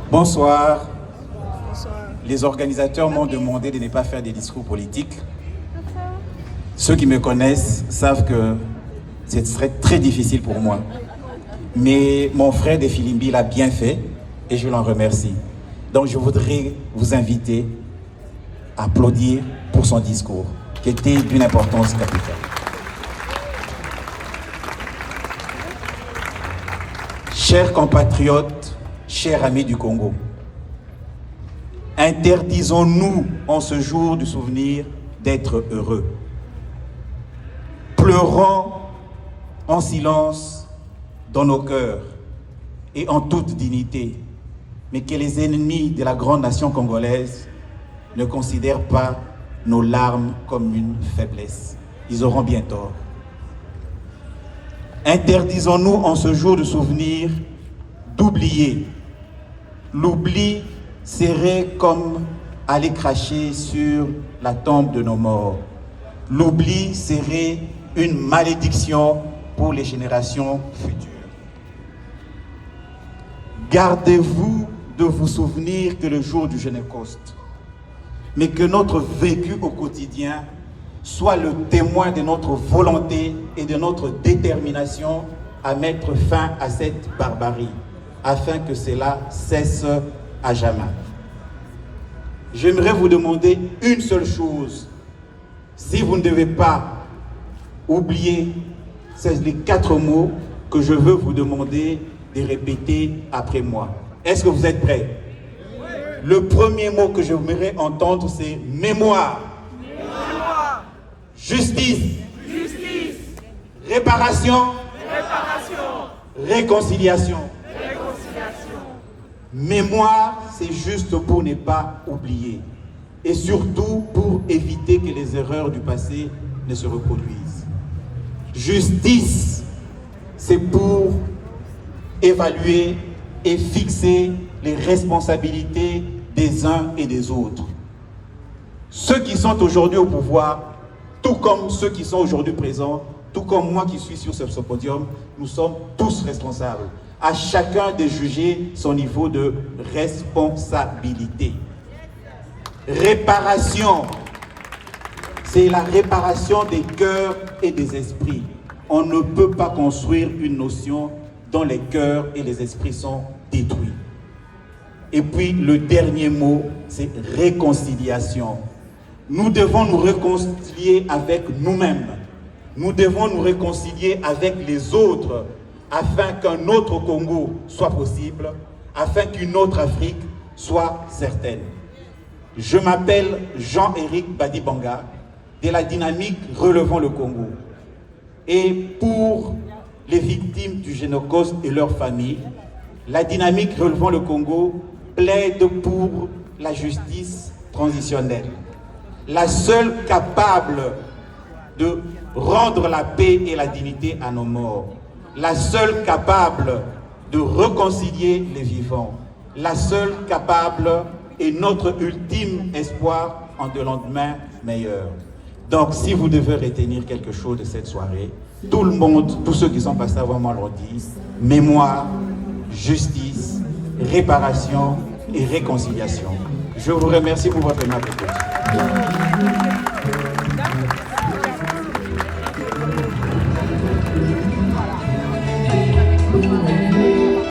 Bonsoir. Les organisateurs m'ont demandé de ne pas faire des discours politiques. Ceux qui me connaissent savent que ce serait très difficile pour moi. Mais mon frère de Filimbi l'a bien fait et je l'en remercie. Donc je voudrais vous inviter à applaudir pour son discours, qui était d'une importance capitale. Chers compatriotes, chers amis du Congo, interdisons-nous en ce jour du souvenir d'être heureux. Pleurons en silence dans nos cœurs et en toute dignité, mais que les ennemis de la grande nation congolaise ne considèrent pas nos larmes comme une faiblesse. Ils auront bien tort. Interdisons-nous en ce jour de souvenir d'oublier. L'oubli serait comme aller cracher sur la tombe de nos morts. L'oubli serait une malédiction pour les générations futures. Gardez-vous de vous souvenir que le jour du Génécoste, mais que notre vécu au quotidien soit le témoin de notre volonté et de notre détermination à mettre fin à cette barbarie, afin que cela cesse à jamais. J'aimerais vous demander une seule chose. Si vous ne devez pas oublier, c'est les 4 mots que je veux vous demander de répéter après moi. Est-ce que vous êtes prêts? Oui. Le premier mot que j'aimerais entendre, c'est mémoire. Mémoire. Justice. Justice. Réparation. Réparation. Réconciliation. Réconciliation. Mémoire, c'est juste pour ne pas oublier. Et surtout pour éviter que les erreurs du passé ne se reproduisent. Justice, c'est pour évaluer et fixer les responsabilités des uns et des autres. Ceux qui sont aujourd'hui au pouvoir, tout comme ceux qui sont aujourd'hui présents, tout comme moi qui suis sur ce podium, nous sommes tous responsables. À chacun de juger son niveau de responsabilité. Réparation, c'est la réparation des cœurs et des esprits. On ne peut pas construire une notion dont les cœurs et les esprits sont détruits. Et puis le dernier mot, c'est réconciliation. Nous devons nous réconcilier avec nous-mêmes. Nous devons nous réconcilier avec les autres afin qu'un autre Congo soit possible, afin qu'une autre Afrique soit certaine. Je m'appelle Jean-Éric Badibanga, de la dynamique Relevons le Congo. Et pour les victimes du Génocoste et leurs familles, la dynamique Relevons le Congo plaide pour la justice transitionnelle, la seule capable de rendre la paix et la dignité à nos morts, la seule capable de réconcilier les vivants, la seule capable et notre ultime espoir en de lendemains meilleurs. Donc, si vous devez retenir quelque chose de cette soirée, tout le monde, tous ceux qui sont passés avant moi l'ont dit, mémoire, justice, réparation et réconciliation. Je vous remercie pour votre aimable écoute.